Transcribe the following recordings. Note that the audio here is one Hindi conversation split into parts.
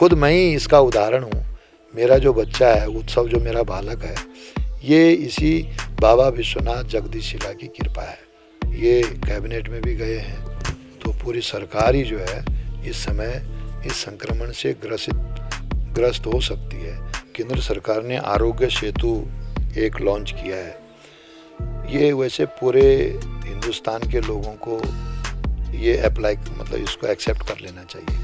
खुद मैं ही इसका उदाहरण हूँ। मेरा जो बच्चा है, उत्सव जो मेरा बालक है, ये इसी बाबा विश्वनाथ जगदीशिला की कृपा है। ये कैबिनेट में भी गए हैं, तो पूरी सरकार ही जो है इस समय इस संक्रमण से ग्रस्त हो सकती है। केंद्र सरकार ने आरोग्य सेतु एक लॉन्च किया है। ये वैसे पूरे हिंदुस्तान के लोगों को ये अप्लाई मतलब इसको एक्सेप्ट कर लेना चाहिए,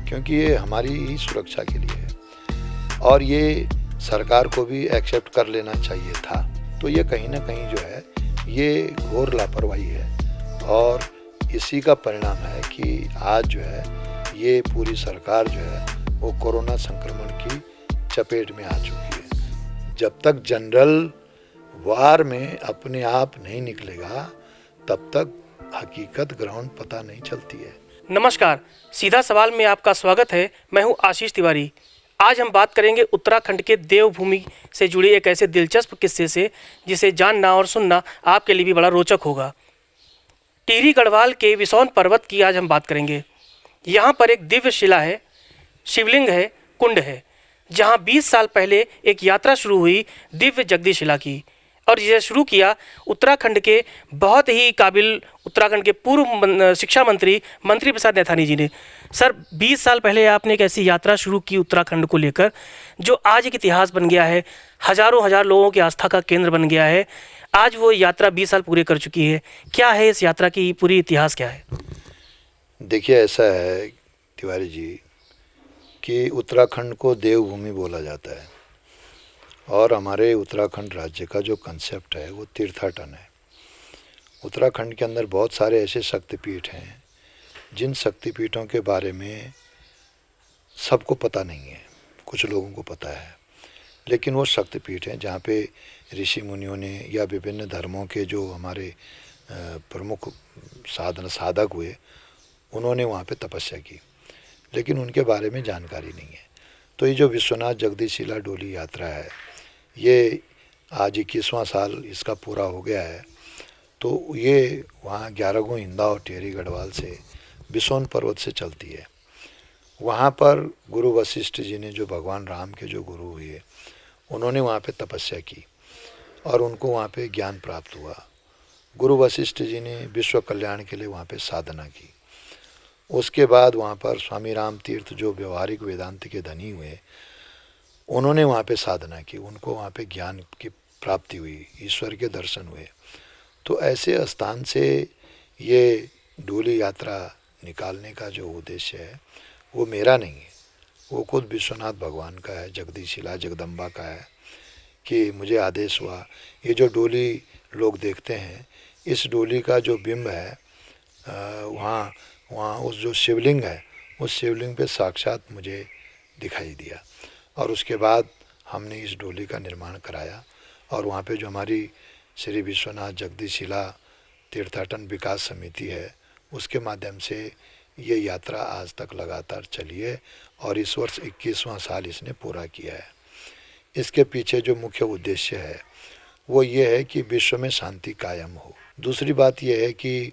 क्योंकि ये हमारी ही सुरक्षा के लिए है और ये सरकार को भी एक्सेप्ट कर लेना चाहिए था। तो ये कहीं ना कहीं जो है ये घोर लापरवाही है और इसी का परिणाम है कि आज जो है ये पूरी सरकार जो है वो कोरोना संक्रमण की चपेट में आ चुकी है। जब तक जनरल वार में अपने आप नहीं निकलेगा तब तक हकीकत ग्राउंड पता नहीं चलती है। नमस्कार, सीधा सवाल में आपका स्वागत है। मैं हूं आशीष तिवारी। आज हम बात करेंगे उत्तराखंड के देवभूमि से जुड़े एक ऐसे दिलचस्प किस्से से जिसे जानना और सुनना आपके लिए भी बड़ा रोचक होगा। टिहरी गढ़वाल के विसौन पर्वत की आज हम बात करेंगे। यहाँ पर एक दिव्य शिला है, शिवलिंग है, कुंड है, जहाँ 20 साल पहले एक यात्रा शुरू हुई दिव्य जगदीशिला की। और यह शुरू किया उत्तराखंड के बहुत ही काबिल उत्तराखंड के पूर्व शिक्षा मंत्री प्रसाद नैथानी जी ने। सर, 20 साल पहले आपने एक ऐसी यात्रा शुरू की उत्तराखंड को लेकर जो आज एक इतिहास बन गया है, हजारों हजार लोगों की आस्था का केंद्र बन गया है। आज वो यात्रा 20 साल पूरे कर चुकी है। क्या है इस यात्रा की पूरी इतिहास क्या है? देखिए, ऐसा है तिवारी जी कि उत्तराखंड को देवभूमि बोला जाता है और हमारे उत्तराखंड राज्य का जो कंसेप्ट है वो तीर्थाटन है। उत्तराखंड के अंदर बहुत सारे ऐसे शक्तिपीठ हैं जिन शक्तिपीठों के बारे में सबको पता नहीं है, कुछ लोगों को पता है, लेकिन वो शक्तिपीठ हैं जहाँ पे ऋषि मुनियों ने या विभिन्न धर्मों के जो हमारे प्रमुख साधक हुए, उन्होंने वहाँ पे तपस्या की, लेकिन उनके बारे में जानकारी नहीं है। तो ये जो विश्वनाथ जगदीशिला डोली यात्रा है, ये आज 21वां साल इसका पूरा हो गया है। तो ये वहाँ 11 हिंदा और टिहरी गढ़वाल से विसोन पर्वत से चलती है। वहाँ पर गुरु वशिष्ठ जी ने, जो भगवान राम के जो गुरु हुए, उन्होंने वहाँ पे तपस्या की और उनको वहाँ पे ज्ञान प्राप्त हुआ। गुरु वशिष्ठ जी ने विश्व कल्याण के लिए वहाँ पे साधना की। उसके बाद वहाँ पर स्वामी राम तीर्थ, जो व्यवहारिक वेदांत के धनी हुए, उन्होंने वहाँ पे साधना की, उनको वहाँ पे ज्ञान की प्राप्ति हुई, ईश्वर के दर्शन हुए। तो ऐसे स्थान से ये डोली यात्रा निकालने का जो उद्देश्य है वो मेरा नहीं है, वो खुद विश्वनाथ भगवान का है, जगदीशिला जगदम्बा का है कि मुझे आदेश हुआ। ये जो डोली लोग देखते हैं, इस डोली का जो बिंब है वहाँ उस जो शिवलिंग है, उस शिवलिंग पे साक्षात मुझे दिखाई दिया और उसके बाद हमने इस डोली का निर्माण कराया और वहाँ पे जो हमारी श्री विश्वनाथ जगदीशिला तीर्थाटन विकास समिति है, उसके माध्यम से ये यात्रा आज तक लगातार चली है और इस वर्ष 21वां साल इसने पूरा किया है। इसके पीछे जो मुख्य उद्देश्य है वो ये है कि विश्व में शांति कायम हो। दूसरी बात यह है कि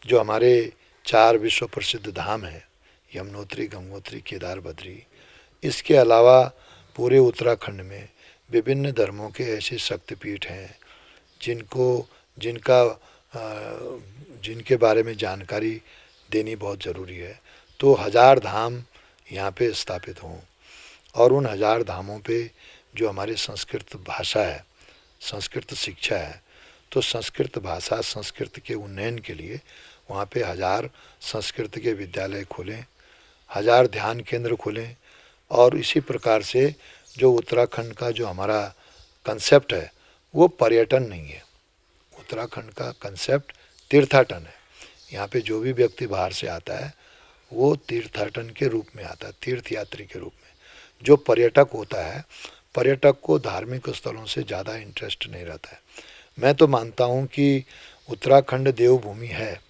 जो हमारे 4 विश्व प्रसिद्ध धाम हैं, यमुनोत्री, गंगोत्री, केदार, बद्री, इसके अलावा पूरे उत्तराखंड में विभिन्न धर्मों के ऐसे शक्तिपीठ हैं जिनके बारे में जानकारी देनी बहुत ज़रूरी है। तो 1000 धाम यहाँ पे स्थापित हों और उन 1000 धामों पे जो हमारी संस्कृत भाषा है, संस्कृत शिक्षा है, तो संस्कृत भाषा, संस्कृत के उन्नयन के लिए वहाँ पे 1000 संस्कृत के विद्यालय खुलें, 1000 ध्यान केंद्र खुलें। और इसी प्रकार से जो उत्तराखंड का जो हमारा कंसेप्ट है वो पर्यटन नहीं है, उत्तराखंड का कंसेप्ट तीर्थाटन है। यहाँ पे जो भी व्यक्ति बाहर से आता है वो तीर्थाटन के रूप में आता है, तीर्थयात्री के रूप में। जो पर्यटक होता है, पर्यटक को धार्मिक स्थलों से ज़्यादा इंटरेस्ट नहीं रहता है। मैं तो मानता हूँ कि उत्तराखंड देवभूमि है।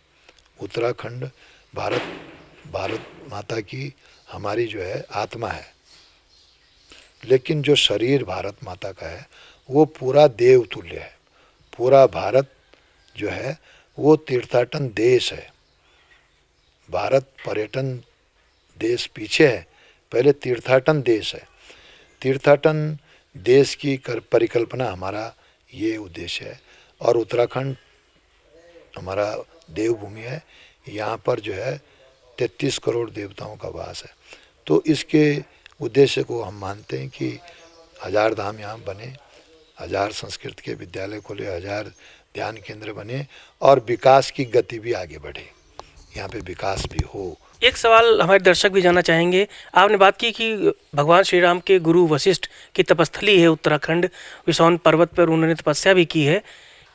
उत्तराखंड भारत माता की हमारी जो है आत्मा है, लेकिन जो शरीर भारत माता का है वो पूरा देव तुल्य है। पूरा भारत जो है वो तीर्थाटन देश है। भारत पर्यटन देश पीछे है, पहले तीर्थाटन देश है, तीर्थाटन देश की परिकल्पना हमारा ये उद्देश्य है। और उत्तराखंड हमारा देवभूमि है, यहाँ पर जो है 33 करोड़ देवताओं का वास है। तो इसके उद्देश्य को हम मानते हैं कि 1000 धाम यहाँ बने, 1000 संस्कृत के विद्यालय खोले, 1000 ध्यान केंद्र बने और विकास की गति भी आगे बढ़े, यहाँ पे विकास भी हो। एक सवाल हमारे दर्शक भी जानना चाहेंगे, आपने बात की कि भगवान श्री राम के गुरु वशिष्ठ की तपस्थली है उत्तराखंड, विसौन पर्वत पर उन्होंने तपस्या भी की है।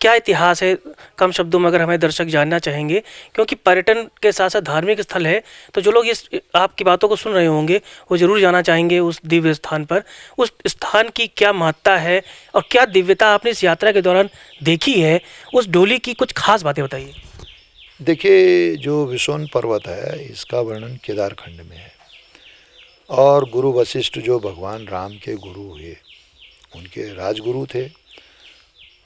क्या इतिहास है, कम शब्दों में अगर हमारे दर्शक जानना चाहेंगे, क्योंकि पर्यटन के साथ साथ धार्मिक स्थल है, तो जो लोग इस आपकी बातों को सुन रहे होंगे वो ज़रूर जानना चाहेंगे उस दिव्य स्थान पर, उस स्थान की क्या महत्ता है और क्या दिव्यता आपने इस यात्रा के दौरान देखी है, उस डोली की कुछ खास बातें बताइए। देखिए, जो विसोन पर्वत है इसका वर्णन केदारखंड में है, और गुरु वशिष्ठ जो भगवान राम के गुरु हुए, उनके राजगुरु थे।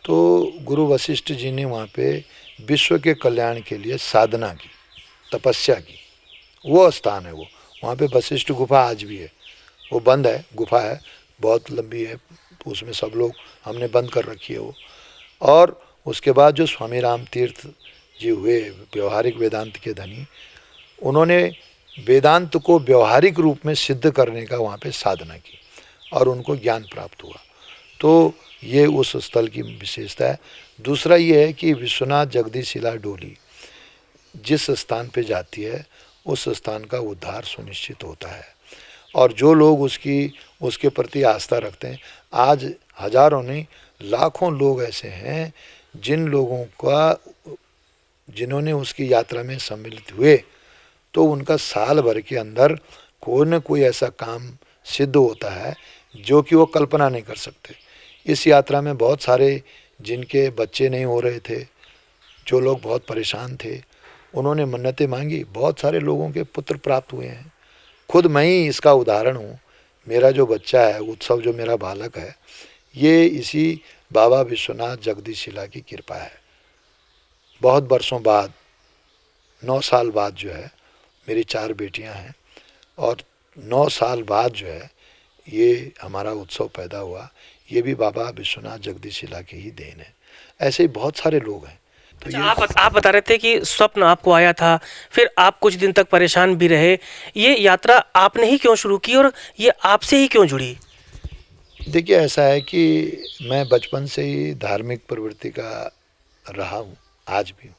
तो गुरु वशिष्ठ जी ने वहाँ पे विश्व के कल्याण के लिए साधना की, तपस्या की, वो स्थान है वो। वहाँ पे वशिष्ठ गुफा आज भी है, वो बंद है, गुफा है, बहुत लंबी है, तो उसमें सब लोग हमने बंद कर रखी है वो। और उसके बाद जो स्वामी राम तीर्थ जी हुए, व्यवहारिक वेदांत के धनी, उन्होंने वेदांत को व्यवहारिक रूप में सिद्ध करने का वहाँ पे साधना की और उनको ज्ञान प्राप्त हुआ। तो ये उस स्थल की विशेषता है। दूसरा ये है कि विश्वनाथ जगदीशिला डोली जिस स्थान पे जाती है उस स्थान का उद्धार सुनिश्चित होता है, और जो लोग उसके प्रति आस्था रखते हैं, आज हजारों नहीं लाखों लोग ऐसे हैं जिन्होंने उसकी यात्रा में सम्मिलित हुए, तो उनका साल भर के अंदर कोई न कोई ऐसा काम सिद्ध होता है जो कि वो कल्पना नहीं कर सकते। इस यात्रा में बहुत सारे जिनके बच्चे नहीं हो रहे थे, जो लोग बहुत परेशान थे, उन्होंने मन्नतें मांगी, बहुत सारे लोगों के पुत्र प्राप्त हुए हैं। खुद मैं ही इसका उदाहरण हूँ। मेरा जो बच्चा है, उत्सव जो मेरा बालक है, ये इसी बाबा विश्वनाथ जगदीशिला की कृपा है। बहुत बरसों बाद, 9 साल बाद जो है, मेरी 4 बेटियां हैं, और 9 साल बाद जो है ये हमारा उत्सव पैदा हुआ, ये भी बाबा विश्वनाथ जगदीशिला की ही देन है। ऐसे ही बहुत सारे लोग हैं। तो अच्छा, आप बता रहे थे कि स्वप्न आपको आया था, फिर आप कुछ दिन तक परेशान भी रहे। ये यात्रा आपने ही क्यों शुरू की और ये आपसे ही क्यों जुड़ी? देखिए, ऐसा है कि मैं बचपन से ही धार्मिक प्रवृत्ति का रहा हूँ, आज भी हूँ,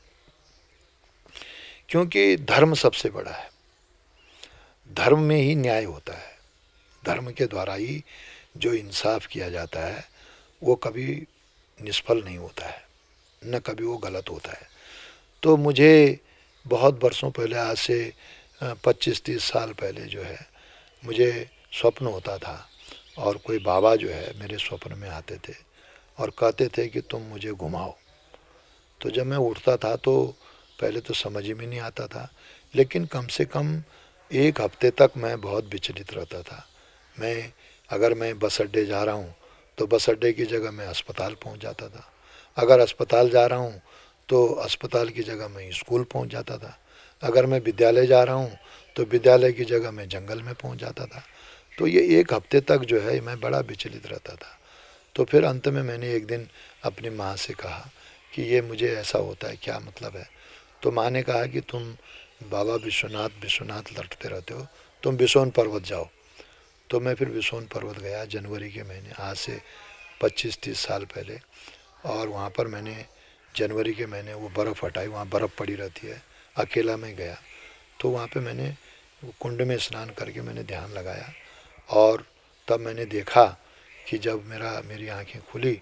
क्योंकि धर्म सबसे बड़ा है। धर्म में ही न्याय होता है, धर्म के द्वारा ही जो इंसाफ किया जाता है वो कभी निष्फल नहीं होता है, न कभी वो गलत होता है। तो मुझे बहुत बरसों पहले, आज से 25-30 साल पहले जो है, मुझे स्वप्न होता था, और कोई बाबा जो है मेरे स्वप्न में आते थे और कहते थे कि तुम मुझे घुमाओ। तो जब मैं उठता था तो पहले तो समझ में नहीं आता था, लेकिन कम से कम 1 हफ्ते तक मैं बहुत विचलित रहता था। अगर मैं बस अड्डे जा रहा हूँ तो बस अड्डे की जगह मैं अस्पताल पहुँच जाता था, अगर अस्पताल जा रहा हूँ तो अस्पताल की जगह मैं स्कूल पहुँच जाता था, अगर मैं विद्यालय जा रहा हूँ तो विद्यालय की जगह मैं जंगल में पहुँच जाता था। तो ये 1 हफ्ते तक जो है मैं बड़ा विचलित रहता था। तो फिर अंत में मैंने एक दिन अपनी माँ से कहा कि ये मुझे ऐसा होता है, क्या मतलब है? तो माँ ने कहा कि तुम बाबा विश्वनाथ लौटते रहते हो, तुम विसोन पर्वत जाओ। तो मैं फिर विसोन पर्वत गया जनवरी के महीने, आज से 25-30 साल पहले, और वहाँ पर मैंने जनवरी के महीने वो बर्फ़ हटाई, वहाँ बर्फ़ पड़ी रहती है, अकेला मैं गया। तो वहाँ पे मैंने कुंड में स्नान करके मैंने ध्यान लगाया, और तब मैंने देखा कि जब मेरी आंखें खुली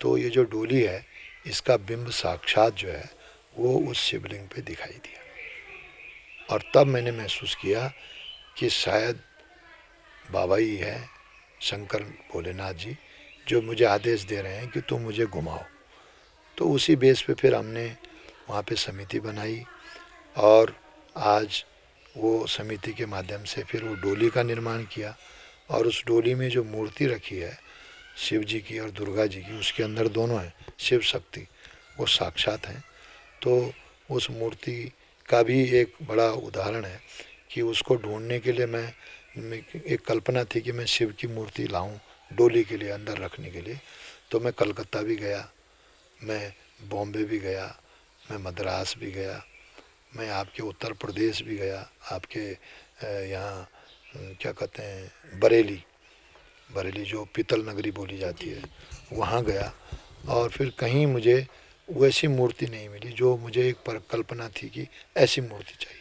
तो ये जो डोली है इसका बिंब साक्षात जो है वो उस शिवलिंग पे दिखाई दिया, और तब मैंने महसूस किया कि शायद बाबा ही है, शंकर भोलेनाथ जी, जो मुझे आदेश दे रहे हैं कि तुम मुझे घुमाओ। तो उसी बेस पे फिर हमने वहाँ पे समिति बनाई, और आज वो समिति के माध्यम से फिर वो डोली का निर्माण किया, और उस डोली में जो मूर्ति रखी है शिव जी की और दुर्गा जी की, उसके अंदर दोनों हैं, शिव शक्ति, वो साक्षात हैं। तो उस मूर्ति का भी एक बड़ा उदाहरण है कि उसको ढूंढने के लिए मैं एक कल्पना थी कि मैं शिव की मूर्ति लाऊं डोली के लिए, अंदर रखने के लिए। तो मैं कलकत्ता भी गया, मैं बॉम्बे भी गया, मैं मद्रास भी गया, मैं आपके उत्तर प्रदेश भी गया, आपके यहाँ क्या कहते हैं बरेली, बरेली जो पीतल नगरी बोली जाती है, वहाँ गया। और फिर कहीं मुझे वैसी मूर्ति नहीं मिली जो मुझे एक पर कल्पना थी कि ऐसी मूर्ति चाहिए।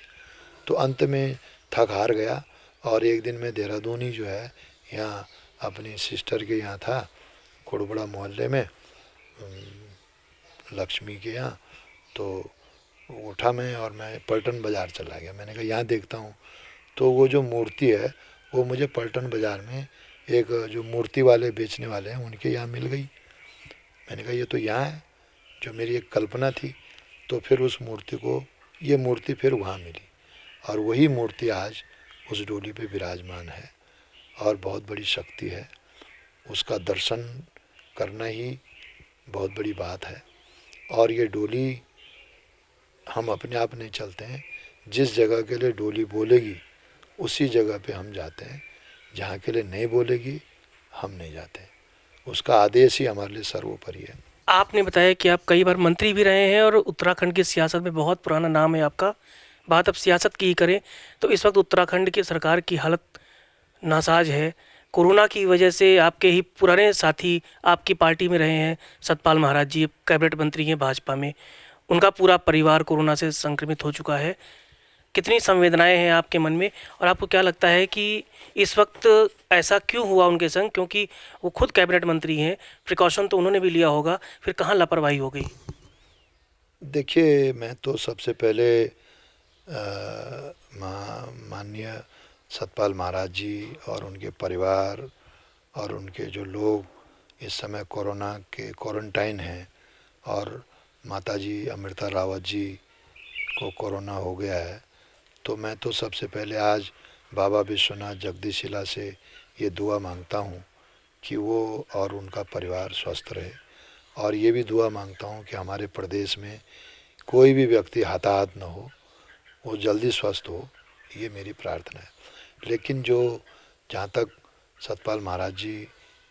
तो अंत में थक हार गया और एक दिन मैं देहरादून ही जो है यहाँ अपनी सिस्टर के यहाँ था, खोड़बड़ा मोहल्ले में, लक्ष्मी के यहाँ। तो उठा मैं और मैं पलटन बाज़ार चला गया। मैंने कहा यहाँ देखता हूँ। तो वो जो मूर्ति है वो मुझे पलटन बाज़ार में एक जो मूर्ति वाले बेचने वाले हैं उनके यहाँ मिल गई। मैंने कहा ये तो यहाँ है जो मेरी एक कल्पना थी। तो फिर उस मूर्ति को, ये मूर्ति फिर वहाँ मिली और वही मूर्ति आज उस डोली पे विराजमान है और बहुत बड़ी शक्ति है। उसका दर्शन करना ही बहुत बड़ी बात है। और ये डोली हम अपने आप नहीं चलते हैं, जिस जगह के लिए डोली बोलेगी उसी जगह पे हम जाते हैं, जहाँ के लिए नहीं बोलेगी हम नहीं जाते। उसका आदेश ही हमारे लिए सर्वोपरि है। आपने बताया कि आप कई बार मंत्री भी रहे हैं और उत्तराखंड की सियासत में बहुत पुराना नाम है आपका। बात अब सियासत की ही करें तो इस वक्त उत्तराखंड की सरकार की हालत नासाज है। कोरोना की वजह से आपके ही पुराने साथी आपकी पार्टी में रहे हैं, सतपाल महाराज जी कैबिनेट मंत्री हैं भाजपा में, उनका पूरा परिवार कोरोना से संक्रमित हो चुका है। कितनी संवेदनाएं हैं आपके मन में और आपको क्या लगता है कि इस वक्त ऐसा क्यों हुआ उनके संग? क्योंकि वो खुद कैबिनेट मंत्री हैं, प्रिकॉशन तो उन्होंने भी लिया होगा, फिर कहाँ लापरवाही हो गई? देखिए, मैं तो सबसे पहले माननीय सतपाल महाराज जी और उनके परिवार और उनके जो लोग इस समय कोरोना के क्वारंटाइन हैं और माताजी अमृता रावत जी को कोरोना हो गया है, तो मैं तो सबसे पहले आज बाबा विश्वनाथ जगदीशिला से ये दुआ मांगता हूँ कि वो और उनका परिवार स्वस्थ रहे। और ये भी दुआ मांगता हूँ कि हमारे प्रदेश में कोई भी व्यक्ति हताहत न हो, वो जल्दी स्वस्थ हो, ये मेरी प्रार्थना है। लेकिन जो जहाँ तक सतपाल महाराज जी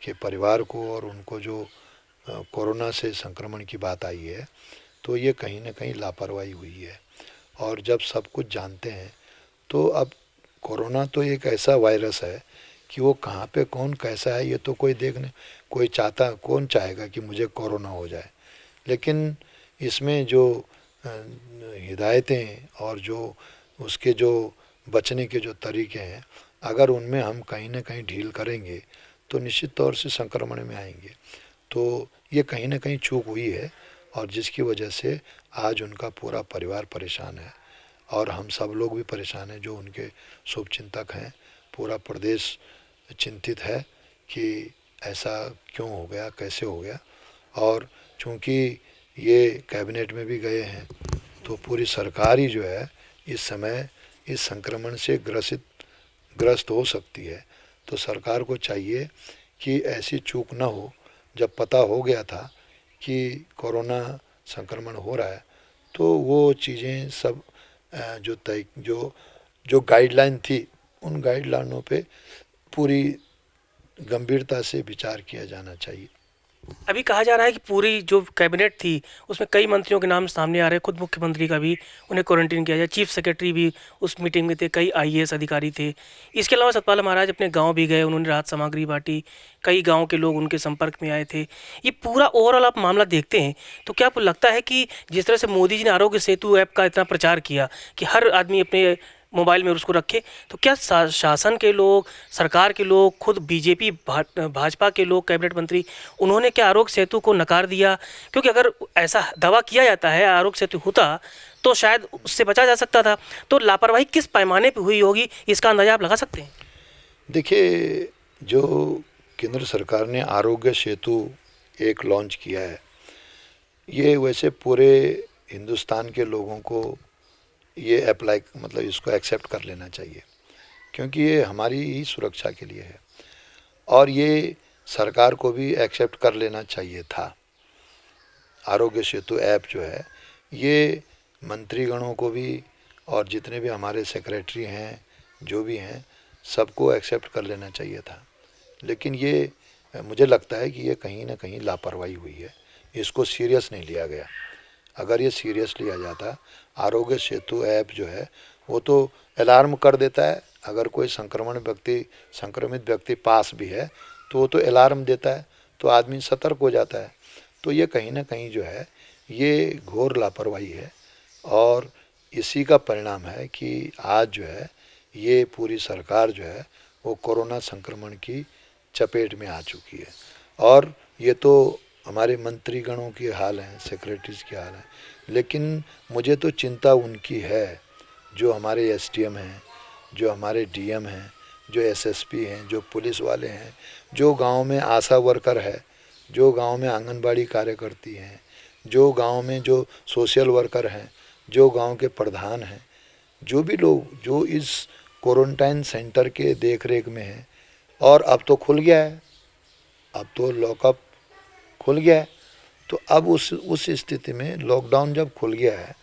के परिवार को और उनको जो कोरोना से संक्रमण की बात आई है, तो ये कहीं ना कहीं लापरवाही हुई है। और जब सब कुछ जानते हैं तो अब कोरोना तो एक ऐसा वायरस है कि वो कहाँ पे कौन कैसा है ये तो कोई कौन चाहेगा कि मुझे कोरोना हो जाए। लेकिन इसमें जो हिदायतें और जो उसके जो बचने के जो तरीके हैं, अगर उनमें हम कहीं ना कहीं ढील करेंगे तो निश्चित तौर से संक्रमण में आएंगे। तो ये कहीं ना कहीं चूक हुई है और जिसकी वजह से आज उनका पूरा परिवार परेशान है और हम सब लोग भी परेशान हैं जो उनके शुभचिंतक हैं। पूरा प्रदेश चिंतित है कि ऐसा क्यों हो गया, कैसे हो गया। और चूँकि ये कैबिनेट में भी गए हैं तो पूरी सरकार ही जो है इस समय इस संक्रमण से ग्रस्त हो सकती है। तो सरकार को चाहिए कि ऐसी चूक ना हो। जब पता हो गया था कि कोरोना संक्रमण हो रहा है तो वो चीज़ें सब जो गाइडलाइन थी उन गाइडलाइनों पे पूरी गंभीरता से विचार किया जाना चाहिए। अभी कहा जा रहा है कि पूरी जो कैबिनेट थी उसमें कई मंत्रियों के नाम सामने आ रहे हैं, खुद मुख्यमंत्री का भी उन्हें क्वारंटीन किया जाए, चीफ सेक्रेटरी भी उस मीटिंग में थे, कई आईएएस अधिकारी थे। इसके अलावा सतपाल महाराज अपने गांव भी गए, उन्होंने राहत सामग्री बांटी, कई गांव के लोग उनके संपर्क में आए थे। ये पूरा ओवरऑल आप मामला देखते हैं तो क्या आपको लगता है कि जिस तरह से मोदी जी ने आरोग्य सेतु ऐप का इतना प्रचार किया कि हर आदमी अपने मोबाइल में उसको रखे, तो क्या शासन के लोग, सरकार के लोग, खुद बीजेपी भाजपा के लोग, कैबिनेट मंत्री, उन्होंने क्या आरोग्य सेतु को नकार दिया? क्योंकि अगर ऐसा दावा किया जाता है आरोग्य सेतु होता तो शायद उससे बचा जा सकता था। तो लापरवाही किस पैमाने पर हुई होगी इसका अंदाजा आप लगा सकते हैं? देखिए, जो केंद्र सरकार ने आरोग्य सेतु एक लॉन्च किया है, ये वैसे पूरे हिंदुस्तान के लोगों को ये अप्लाई मतलब इसको एक्सेप्ट कर लेना चाहिए क्योंकि ये हमारी ही सुरक्षा के लिए है और ये सरकार को भी एक्सेप्ट कर लेना चाहिए था। आरोग्य सेतु ऐप जो है ये मंत्रीगणों को भी और जितने भी हमारे सेक्रेटरी हैं जो भी हैं सबको एक्सेप्ट कर लेना चाहिए था। लेकिन ये मुझे लगता है कि ये कहीं ना कहीं लापरवाही हुई है, इसको सीरियस नहीं लिया गया। अगर ये सीरियस लिया जाता, आरोग्य सेतु ऐप जो है वो तो अलार्म कर देता है, अगर कोई संक्रमित व्यक्ति पास भी है तो वो तो अलार्म देता है, तो आदमी सतर्क हो जाता है। तो ये कहीं ना कहीं जो है ये घोर लापरवाही है, और इसी का परिणाम है कि आज जो है ये पूरी सरकार जो है वो कोरोना संक्रमण की चपेट में आ चुकी है। और ये तो हमारे मंत्रीगणों की हाल हैं, सेक्रेटरीज की हाल हैं, लेकिन मुझे तो चिंता उनकी है जो हमारे एसडीएम हैं, जो हमारे डीएम हैं, जो एसएसपी हैं, जो पुलिस वाले हैं, जो गांव में आशा वर्कर है, जो गांव में आंगनबाड़ी कार्यकर्ती हैं, जो गांव में जो सोशल वर्कर हैं, जो गांव के प्रधान हैं, जो भी लोग जो इस क्वारंटाइन सेंटर के देख रेख में हैं। और अब तो खुल गया है, अब तो लॉकअप खुल गया है, तो अब उस स्थिति में लॉकडाउन जब खुल गया है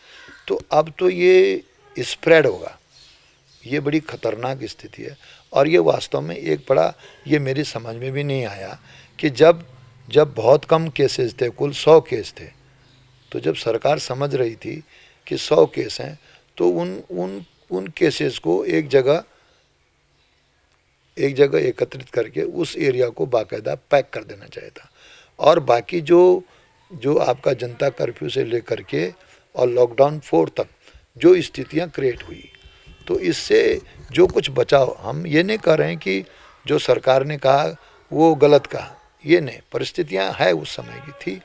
तो अब तो ये स्प्रेड होगा। ये बड़ी खतरनाक स्थिति है। और ये वास्तव में एक बड़ा, ये मेरी समझ में भी नहीं आया कि जब बहुत कम केसेस थे, कुल 100 केस थे, तो जब सरकार समझ रही थी कि 100 केस हैं तो उन केसेस को एक जगह एकत्रित करके उस एरिया को बाकायदा पैक कर देना चाहिए था। और बाकी जो आपका जनता कर्फ्यू से लेकर के और लॉकडाउन 4 तक जो स्थितियां क्रिएट हुई, तो इससे जो कुछ बचाव, हम ये नहीं कह रहे हैं कि जो सरकार ने कहा वो गलत कहा, ये नहीं, परिस्थितियां है उस समय की थी,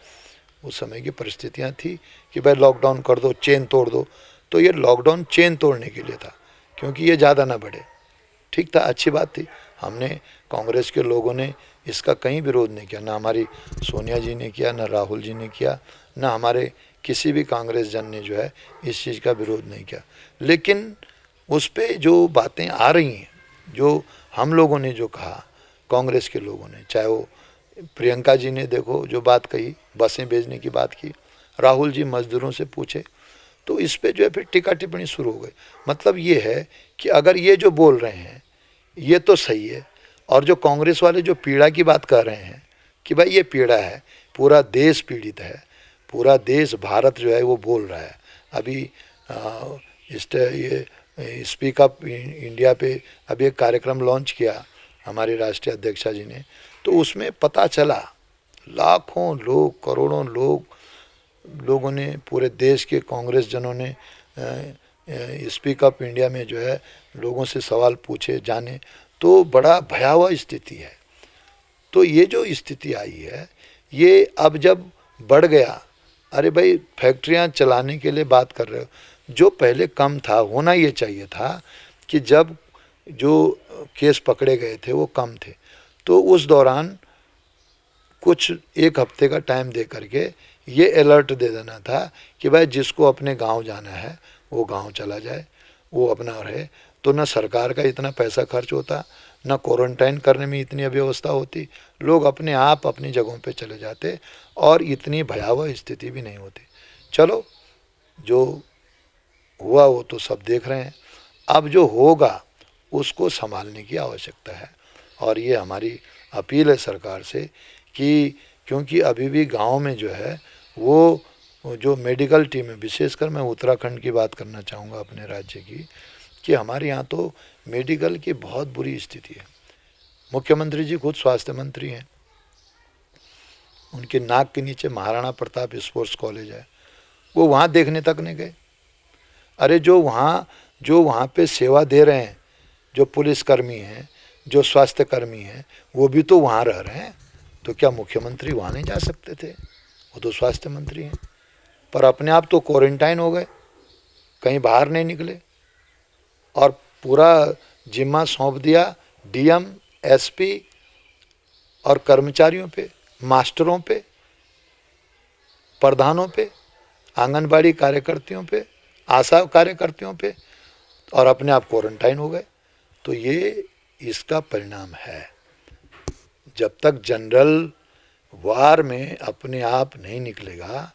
उस समय की परिस्थितियां थी कि भाई लॉकडाउन कर दो, चेन तोड़ दो। तो ये लॉकडाउन चेन तोड़ने के लिए था, क्योंकि ये ज़्यादा ना बढ़े। ठीक था, अच्छी बात थी। हमने कांग्रेस के लोगों ने इसका कहीं विरोध नहीं किया, ना हमारी सोनिया जी ने किया, ना राहुल जी ने किया, ना हमारे किसी भी कांग्रेस जन ने जो है इस चीज़ का विरोध नहीं किया। लेकिन उस पर जो बातें आ रही हैं, जो हम लोगों ने जो कहा, कांग्रेस के लोगों ने, चाहे वो प्रियंका जी ने देखो जो बात कही, बसें भेजने की बात की, राहुल जी मजदूरों से पूछे, तो इस पे जो है फिर टीका टिप्पणी शुरू हो गई। मतलब ये है कि अगर ये जो बोल रहे हैं ये तो सही है, और जो कांग्रेस वाले जो पीड़ा की बात कर रहे हैं कि भाई ये पीड़ा है, पूरा देश पीड़ित है, पूरा देश, भारत जो है वो बोल रहा है। अभी ये स्पीक अप इंडिया पे अभी एक कार्यक्रम लॉन्च किया हमारे राष्ट्रीय अध्यक्षा जी ने, तो उसमें पता चला लाखों लोग, करोड़ों लोगों ने, पूरे देश के कांग्रेस जनों ने स्पीक अप इंडिया में जो है लोगों से सवाल पूछे, जाने, तो बड़ा भयावह स्थिति है। तो ये जो स्थिति आई है ये अब जब बढ़ गया, अरे भाई फैक्ट्रियां चलाने के लिए बात कर रहे हो, जो पहले कम था, होना ये चाहिए था कि जब जो केस पकड़े गए थे वो कम थे, तो उस दौरान कुछ 1 हफ्ते का टाइम दे करके ये अलर्ट दे देना था कि भाई जिसको अपने गांव जाना है वो गांव चला जाए, वो अपना रहे। तो न सरकार का इतना पैसा खर्च होता, न क्वारंटाइन करने में इतनी अव्यवस्था होती, लोग अपने आप अपनी जगहों पे चले जाते और इतनी भयावह स्थिति भी नहीं होती। चलो, जो हुआ वो तो सब देख रहे हैं, अब जो होगा उसको संभालने की आवश्यकता है। और ये हमारी अपील है सरकार से कि क्योंकि अभी भी गांव में जो है वो जो मेडिकल टीम है, विशेषकर मैं उत्तराखंड की बात करना चाहूँगा अपने राज्य की, कि हमारे यहाँ तो मेडिकल की बहुत बुरी स्थिति है। मुख्यमंत्री जी खुद स्वास्थ्य मंत्री हैं, उनके नाक के नीचे महाराणा प्रताप स्पोर्ट्स कॉलेज है, वो वहाँ देखने तक नहीं गए। अरे जो वहाँ पे सेवा दे रहे हैं, जो पुलिसकर्मी हैं, जो स्वास्थ्य कर्मी हैं, वो भी तो वहाँ रह रहे हैं, तो क्या मुख्यमंत्री वहाँ नहीं जा सकते थे? वो तो स्वास्थ्य मंत्री हैं, पर अपने आप तो क्वारंटाइन हो गए, कहीं बाहर नहीं निकले, और पूरा जिम्मा सौंप दिया डीएम, एसपी और कर्मचारियों पे, मास्टरों पे, प्रधानों पे, आंगनबाड़ी कार्यकर्तियों पे, आशा कार्यकर्तियों पे, और अपने आप क्वारंटाइन हो गए। तो ये इसका परिणाम है। जब तक जनरल वार में अपने आप नहीं निकलेगा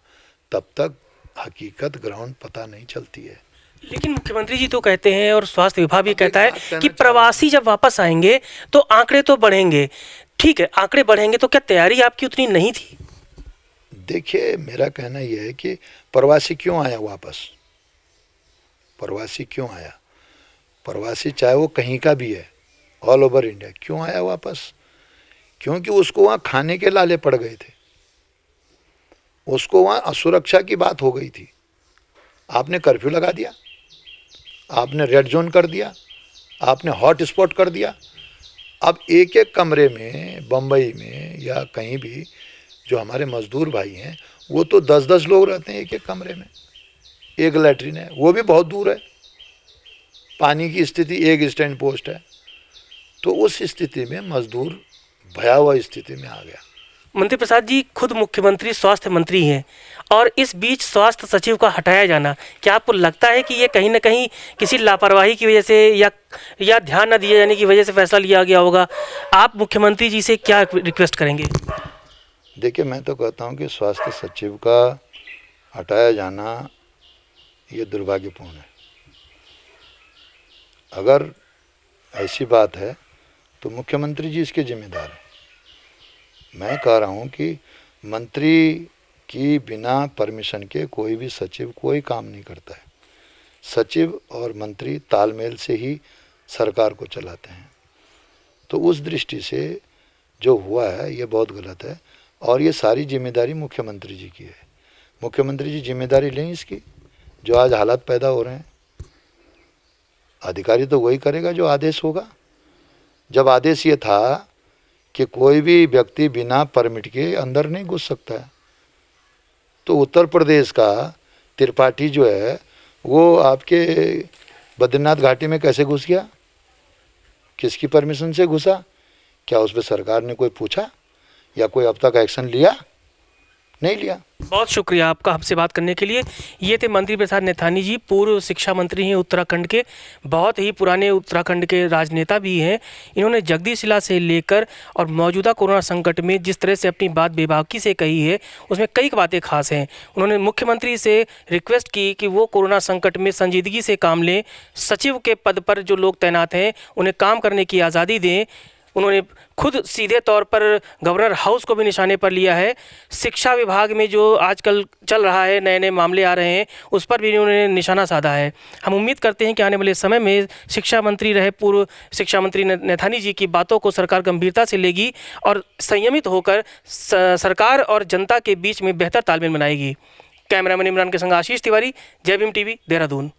तब तक हकीकत ग्राउंड पता नहीं चलती है। लेकिन मुख्यमंत्री जी तो कहते हैं और स्वास्थ्य विभाग भी कहता बात है कहना कि चाह रहा हूं। प्रवासी जब वापस आएंगे तो आंकड़े तो बढ़ेंगे। ठीक है, आंकड़े बढ़ेंगे तो क्या तैयारी आपकी उतनी नहीं थी? देखिए, मेरा कहना यह है कि प्रवासी क्यों आया वापस? प्रवासी क्यों आया? प्रवासी चाहे वो कहीं का भी है, ऑल ओवर इंडिया, क्यों आया वापस? क्योंकि उसको वहाँ खाने के लाले पड़ गए थे, उसको वहाँ असुरक्षा की बात हो गई थी। आपने कर्फ्यू लगा दिया, आपने रेड जोन कर दिया, आपने हॉट स्पॉट कर दिया। अब एक एक कमरे में बम्बई में या कहीं भी जो हमारे मजदूर भाई हैं, वो तो 10-10 लोग रहते हैं एक एक कमरे में। एक लैट्रिन है, वो भी बहुत दूर है। पानी की स्थिति, एक स्टैंड पोस्ट है। तो उस स्थिति में मजदूर भयावह स्थिति में आ गया। मंत्री प्रसाद जी खुद मुख्यमंत्री स्वास्थ्य मंत्री हैं और इस बीच स्वास्थ्य सचिव का हटाया जाना, क्या आपको लगता है कि ये कहीं ना कहीं किसी लापरवाही की वजह से या ध्यान न दिए जाने की वजह से फैसला लिया गया होगा? आप मुख्यमंत्री जी से क्या रिक्वेस्ट करेंगे? देखिए, मैं तो कहता हूँ कि स्वास्थ्य सचिव का हटाया जाना ये दुर्भाग्यपूर्ण है। अगर ऐसी बात है तो मुख्यमंत्री जी इसके जिम्मेदार हैं। मैं कह रहा हूँ कि मंत्री की बिना परमिशन के कोई भी सचिव कोई काम नहीं करता है। सचिव और मंत्री तालमेल से ही सरकार को चलाते हैं। तो उस दृष्टि से जो हुआ है ये बहुत गलत है और ये सारी जिम्मेदारी मुख्यमंत्री जी की है। मुख्यमंत्री जी जिम्मेदारी लें इसकी, जो आज हालात पैदा हो रहे हैं। अधिकारी तो वही करेगा जो आदेश होगा। जब आदेश ये था कि कोई भी व्यक्ति बिना परमिट के अंदर नहीं घुस सकता है, तो उत्तर प्रदेश का त्रिपाठी जो है वो आपके बद्रीनाथ घाटी में कैसे घुस गया? किसकी परमिशन से घुसा? क्या उस पर सरकार ने कोई पूछा या कोई अब तक एक्शन लिया? नहीं लिया। बहुत शुक्रिया आपका हमसे बात करने के लिए। ये थे मंत्री प्रसाद नैथानी जी, पूर्व शिक्षा मंत्री हैं उत्तराखंड के, बहुत ही पुराने उत्तराखंड के राजनेता भी हैं। इन्होंने जगदीशिला से लेकर और मौजूदा कोरोना संकट में जिस तरह से अपनी बात बेबाकी से कही है, उसमें कई बातें खास हैं। उन्होंने मुख्यमंत्री से रिक्वेस्ट की कि वो कोरोना संकट में संजीदगी से काम लें, सचिव के पद पर जो लोग तैनात हैं उन्हें काम करने की आज़ादी दें। उन्होंने खुद सीधे तौर पर गवर्नर हाउस को भी निशाने पर लिया है। शिक्षा विभाग में जो आजकल चल रहा है, नए नए मामले आ रहे हैं, उस पर भी उन्होंने निशाना साधा है। हम उम्मीद करते हैं कि आने वाले समय में शिक्षा मंत्री रहे पूर्व शिक्षा मंत्री नैथानी जी की बातों को सरकार गंभीरता से लेगी और संयमित होकर सरकार और जनता के बीच में बेहतर तालमेल बनाएगी। कैमरामैन इमरान के संग आशीष तिवारी, जय भीम टीवी, देहरादून।